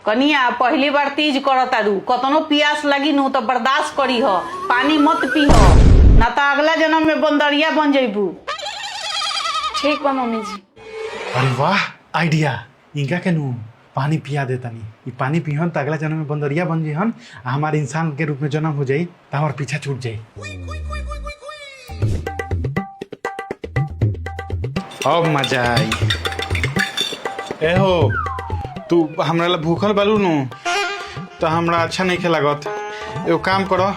कनिया पहली बार तीज करतारू, कतनो प्यास लगी नु तो बर्दाश्त करी हो, पानी मत पी हो, ना तो अगला जन्म में बंदरिया बन जेबू। ठीक बा मम्मी जी। अरे वाह आइडिया, इनका के नु पानी पिया देता नहीं, ये पानी पिहन तो अगला जन्म में बंदरिया बन जेहन, हमारे इंसान के रूप में जन्म हो जाई तो हमारे पीछा छूट जाई। अब मजा आई। ए हो तू हमरा ला भूखल बालू नु तो हमरा अच्छा नहीं खे लागत। एगो काम करो,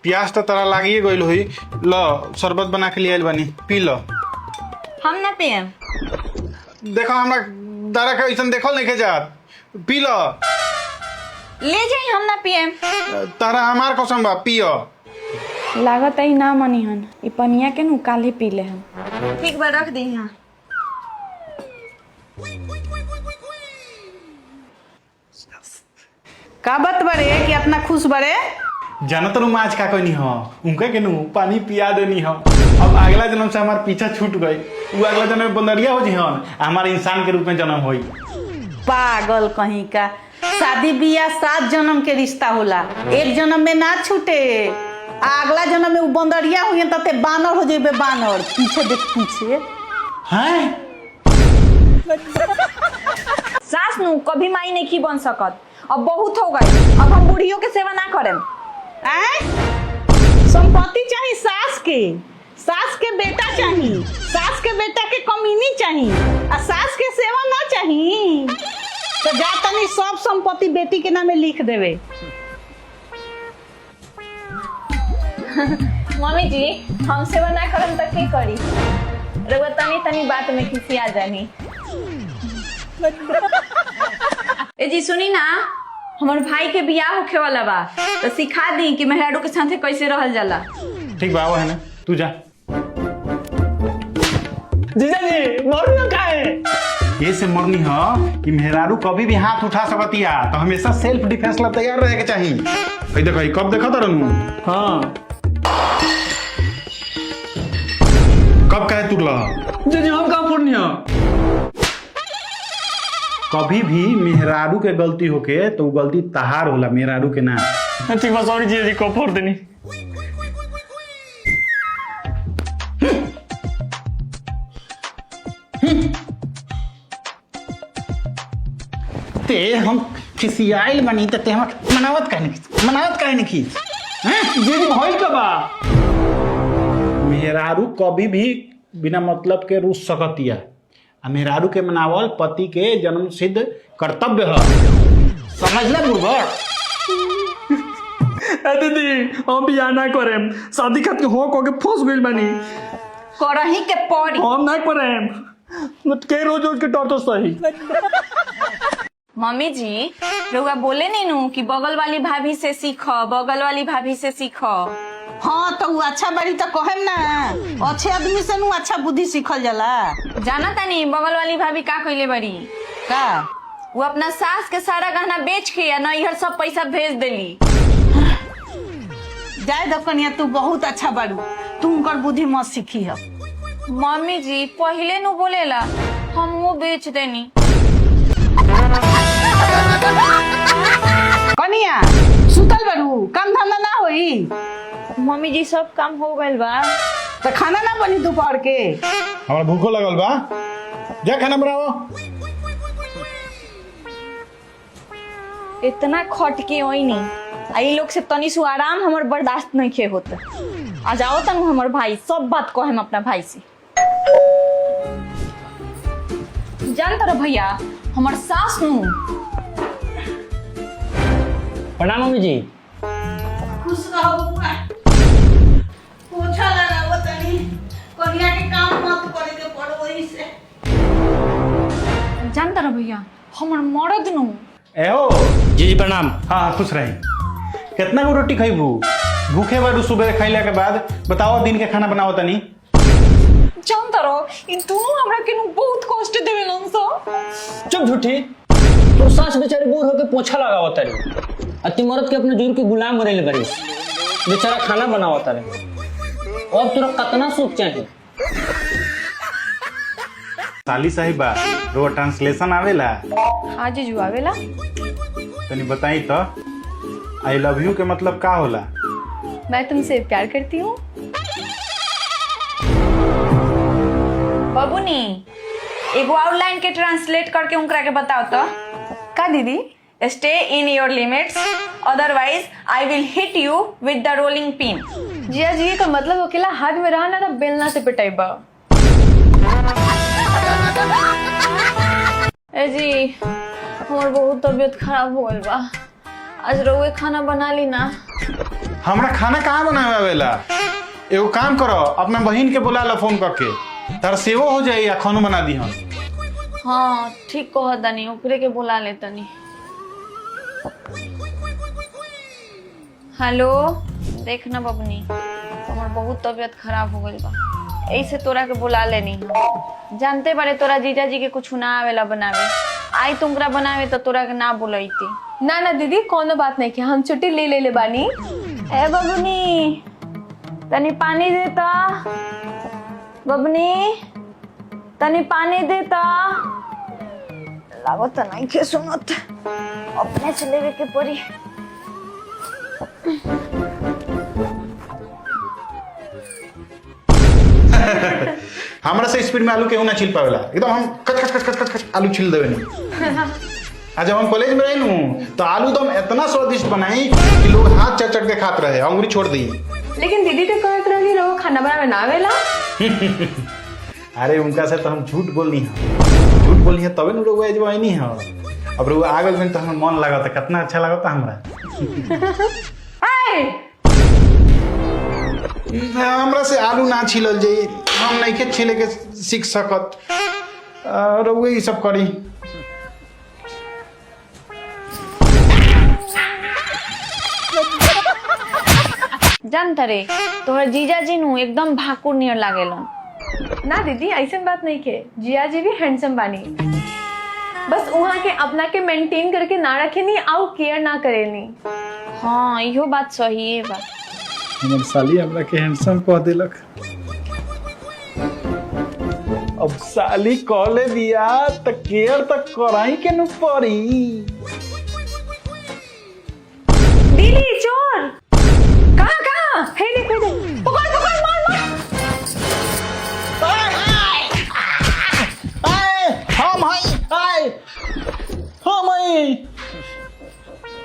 प्यास तो तरा लागिए गइल हुई, लो शरबत बना के लिए बानी, पी लो। हम ना पियम। देखो हमरा दारा के ऐसा देखल नहीं के जात, पी लो। ले जाई, हम ना पियम। तारा हमार कसम बा, पियो। लागत आई ना मनी हन, ई पनिया के नु काले पी ले हम। ठीक बा, रख दी यहाँ। का बात बड़े कि इतना खुश बड़े? जाना तो आज का कोई नहीं हो, उनके के नु पानी पिया देनी हो। अब अगला जन्म से हमार पीछा छूट गई, वो अगला जन्म में बंदरिया हो जिहन, हमारे इंसान के रूप में जन्म होई। पागल कहीं का, शादी बियाह 7 जन्म के रिश्ता होला, एक जन्म में ना छूटे। अगला जन्म में वो बंदरिया हुई तते बानर हो जेबे, बानर। पीछे देख पीछे। हैं? सास नु कभी माई नहीं की बन सकत, अब बहुत हो गई, अब हम बूढ़ियों के सेवा ना करें। संपत्ति चाहिए सास के बेटा चाहिए, सास के बेटा के कमीनी चाहिए, और सास के सेवा ना चाहिए तो जा तनी सब संपत्ति बेटी के नामे लिख देवे। मम्मी जी, हम सेवा ना करम तो की करी? रउआ तनी तनी बात में खिसिया जानी। ए जी सुनी ना, हमारे भाई के बियाह होखे वाला बा, तो सिखा दी कि मेहरारू के साथे कैसे रहल जाला। ठीक बा, वो है ना, तू जा। जीजा जी मरना का है? ये से मरनी हो कि मेहरारू कभी भी हाथ उठा सकतिया, तो हमेशा सेल्फ डिफेंस ला तैयार रहे के चाहिए। भाई देखो, ये कब देखा था नु? हाँ कब कहे तुरला? जीजी हम कहाँ पूर्णिया? कभी भी मेहरारू के गलती होके तो वो गलती तहार होला, मेहरारू के ना। ठीक बा, सॉरी जीजा जी, कब फोड़ देनी। ते हम खिसियाइल बनी ते हम मनावत काहे नहीं की? जीजी भइल का बा? मेहरारू कभी भी बिना मतलब के रूस सकतिया, आ मेहरारू के मनावल पति के जन्म सिद्ध कर्तव्य है, समझला बुढ़बड़? दीदी हम बियाह ना करेम, शादी खातिर हो के फंस गइल बानी। करही के पड़ी। हम ना करेम, मत के रोज रोज के टॉर्चर सही। मम्मी जी, रउआ बोले नहीं नु कि बगल वाली भाभी से सीखो, बगल वाली भाभी से सीखो। हाँ तो वो अच्छा बड़ी तो कहेम ना, अच्छे आदमी से नु अच्छा बुद्धि सीखल जाला। जाना तानी बगल वाली भाभी का कइले बड़ी? का वो अपना सास के सारा गहना बेच के या नैहर सब पैसा भेज देली। जाए दो कनिया, तू बहुत अच्छा बारू, तू उनकर बुद्धि मत सीखी है। मम्मी जी पहले नु बोलेला, हम वो बेच देनी। कनिया सुतल बारू, काम धंधा ना होई? मम्मी जी सब काम हो गइल बा। तो खाना ना बनी दोपहर के? हमारा भूखो लगल बा, जा खाना बनाओ। इतना खट के ओई नहीं, आई लोग से तनी सु आराम हमर बर्दाश्त नहीं खे होता। आ जाओ तनु हमर भाई, सब बात को हम अपना भाई से। जानता रहो भैया, हमर सास नु। प्रणाम मम्मी जी। खुश रहो बुआ, पोछा लगाओ तनी, कनिया के काम मत करे के पड़ो वही से। जानता रहो भैया, हमर मर्द नु। ए हो जीजी प्रणाम। हाँ खुश रही। कितना गो रोटी खइबू? भूखे बारू सुबह खैला के बाद, बताओ दिन के खाना बनाओ तनी। जानता रहो, इन दोनों हमरा के नु बहुत कष्ट देवेलन सो। चुप झूठी, तो सास बेचारी बूढ़ होके पोछा लगावत तारी, अति मर्द के अपने जुर के गुलाम बनैले बारी, बेचारा खाना बनावत तारे। अब तोरा कितना सुख चाहिए? साली साहिबा, वो ट्रांसलेशन आवेला? हाँ जीजू आवेला। तनी बताई तो आई लव यू के मतलब का होला? मैं तुमसे प्यार करती हूँ। बबुनी एगो आउटलाइन के ट्रांसलेट करके उनकरा के बताओ तो। का दीदी? Stay in your limits otherwise I will hit you विद द रोलिंग पिन। जिया जी का मतलब अकेला हाथ में रहा ना तो बेलना से पिटाइबा। ए जी हमार बहुत तबीयत खराब हो गइल बा। आज रउए खाना बना ली ना। हमरा खाना कहाँ बनावे आवेला? एगो काम करो, अपना बहन के बुला लो फोन करके, तार सेवो हो जाए या खानो बना दी हम। हाँ ठीक कह तनी, ओकरे के बुला ले तनी। हेलो देख ना बबनी, हमार बहुत तबीयत खराब हो गइल बा, ऐसे तोरा के बुला लेनी। जानते बारे तोरा जीजा जी के कुछ ना आवेला बनावे, आई तुमकरा बनावे तो तोरा के ना बुलाईती। ना ना दीदी कोनो बात नहीं, हम छुट्टी ले बानी। ए बबनी तनी पानी देता, बबनी तनी पानी देता। लागो तो नहीं के सुनत, अपने से लेवे के पड़ी। हमरा से स्पीड में आलू केहू ना छिल पावेला, एकदम हम कट कट कट कट कट आलू छिल देवे नहीं। आज जब हम कॉलेज में रही तो आलू तो हम इतना स्वादिष्ट बनाई कि लोग हाथ चट चट के खात रहे, अंगुरी छोड़ दी। लेकिन दीदी तो कहत रही रहो खाना बनावे ना आवेला। अरे उनका से तो हम झूठ बोलनी है, झूठ बोलनी है तबे न लोग आई नहीं है। अब लोग आगल में तो हमें मन लगा था, कितना अच्छा लगा था हमरा। हमरा से आलू ना छिलल जाई, हम नहीं के छिले के सीख सकत, और वही सब करी। जानता रे तोहर जीजा जी नु एकदम भाकुर नियर लागेलन। ना दीदी ऐसा बात नहीं के, जिया जी भी हैंडसम बानी, बस वहाँ के अपना के मेंटेन करके ना रखे नहीं और केयर ना करे नहीं। हाँ इहो बात सही है बा। हमर साली हमरा के हैंडसम कह देलक, अब साली कहले दिया त केयर त कराई के न पड़ी। दीदी चोर कहाँ कहाँ है? देख पकड़ पकड़ मार मार। हम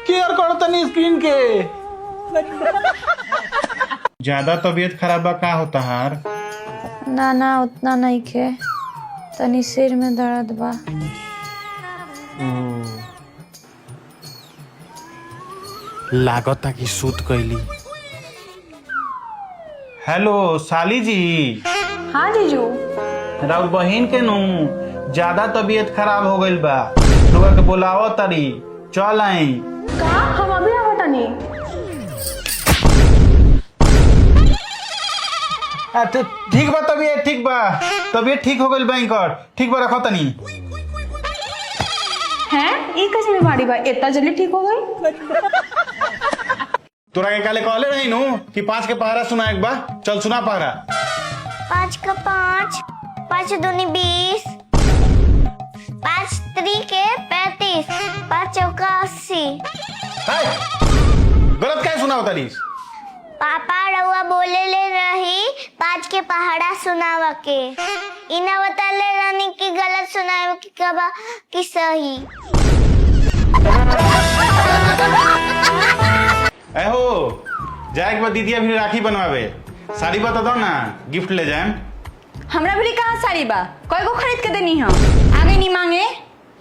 केयर करतनी स्क्रीन के। ज्यादा तबीयत खराब बा का होता हार? ना ना उतना नहीं खे, तनी सिर में दर्द बा। लागता कि सूत कैली। हेलो साली जी। हाँ जीजू। राउर बहन के नु ज्यादा तबीयत खराब हो गइल बा, लोग के बुलाओ तरी, चल आई। का हम अभी आवता नहीं। अच्छा ठीक बा, तबीयत ठीक बा, तबीयत ठीक हो गइल बा इनकर, ठीक बा रखो तनी। हैं ई कैसे बीमारी बा इतना जल्दी ठीक हो गई? तोरा के काले कहले रही नु कि 5 के पहरा सुना एक बा, चल सुना पहरा। 5 का 5, 5 दूनी 20, 5 त्रिके 35, 5 चौका 80। हाय गलत क्या सुनाओ तारीस? पापा रउआ बोले ले रही 5 के पहाड़ा सुनावा के, इना बताले रानी की गलत सुनावे की कबा की सही। एहो जाए के बाद दीदी अभी राखी बनवावे, साड़ी बता दो ना, गिफ्ट ले जाए। हमरा भी कहाँ साड़ी बा, कोई को खरीद के देनी है, आगे नहीं मांगे,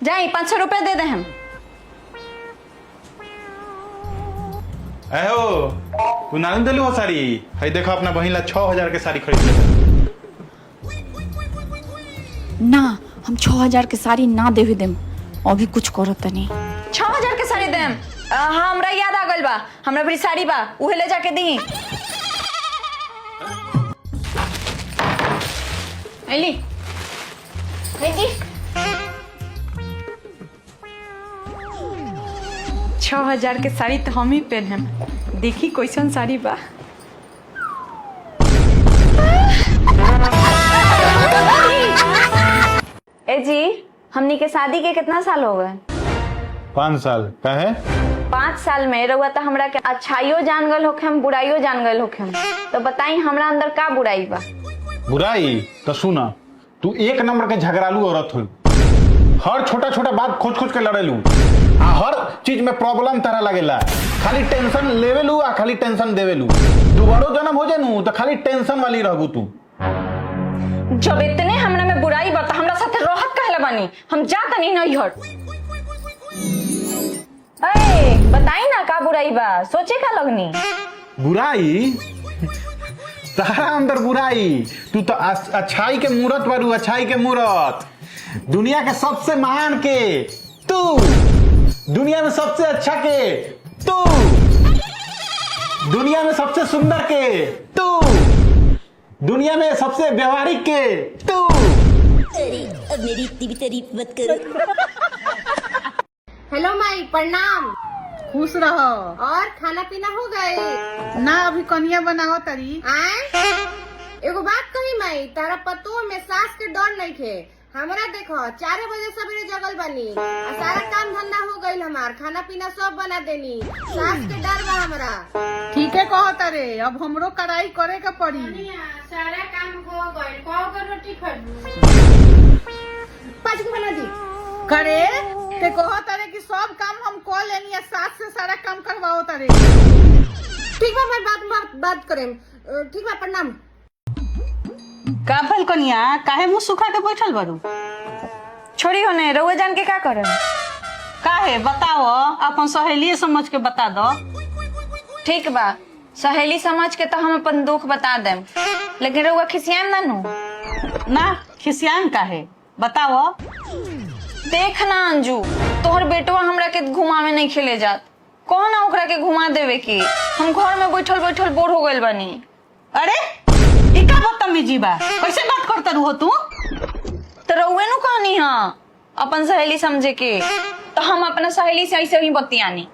जाई 500 रुपया दे दे हम। एहो तू नानी दिलू हो साड़ी, है देखो अपना बहिन ला 6000 के साड़ी खरीद ले। ना हम 6000 के साड़ी ना देवे देम, अभी कुछ करो तनी। 6000 के साड़ी देम? हाँ हमरा याद आ गइल बा, हमरा भी साड़ी बा, उहे ले जाके दी। एली बेटी 6000 के साड़ी तो हम ही पहनम, देखी कैसन साड़ी बा। ए जी हमनी के शादी के कितना साल हो गए? 5 साल काहे? 5 साल में रउआ तो हमरा के अच्छाइयो जान गल होखे हम बुराइयो जान गल होखे हम। तो बताई हमरा अंदर का बुराई बा? बुराई तो सुना, तू एक नंबर के झगड़ालू औरत हो। हर छोटा छोटा बात खोज खोज के लड़ेलू आ हर चीज में प्रॉब्लम तरह लगेला। खाली टेंशन लेवेलू आ खाली टेंशन देवेलू। दोबारो जन्म हो जानू तो खाली टेंशन वाली रहबू तू। जब इतने हमरा में बुराई बा तो हमरा साथे रहत कहला बानी? हम जात नहीं नहीं हट। ए बताई ना का बुराई बा? सोचे का लगनी? बुराई? तारा अंदर बुराई? तू तो अच्छाई के मूरत बारू, अच्छाई के मूरत। दुनिया के सबसे महान के तू, दुनिया में सबसे अच्छा के तू, दुनिया में सबसे सुंदर के तू, दुनिया में सबसे व्यवहारिक के तू। अब मेरी इतनी भी तारीफ मत करो। हेलो माई, प्रणाम। खुश रहो। और खाना पीना हो गए? ना अभी कनिया बनाओ तरी। आए एगो बात कही माई, तारा पतो में सास के डर नहीं थे। हमरा देखो 4 बजे सवेरे जगल बनी आ सारा काम धंधा हो गईल, हमार खाना पीना सब बना देनी। सास के डर बा हमरा। ठीक है कहो तारे, अब हमरो कड़ाई करे के पड़ी। सारा काम हो गईल, कहो रोटी खा 5 को बना दी करे ते कहो तारे कि सब काम हम कर लेनी है, सास से सारा काम करवाओ तारे। ठीक बा, मैं बात करें। ठीक बा, प्रणाम। का भल कनिया, काहे मुंह सुखा के बैठल बारू? छोड़ी होने, रउआ जान के का करम? काहे बताओ, अपन सहेली समझ के बता दो। ठीक बा, सहेली समझ के तो हम अपन दुख बता देम, लेकिन रउआ खिसियाम ना नु। ना खिसियान काहे, बताओ। देख ना अंजू, तोहर बेटवा हमरा के घुमावे नहीं खेले जात। कौन ना ओकरा के घुमा देवे की? हम घर में बैठल बैठल बोर हो गइल बानी। अरे ई का बदतमीजी बा? कैसे बात करता रहो तू? तो रउए नु कहनी हां अपन सहेली समझे के, तो हम अपना सहेली से ऐसे ही बतियानी।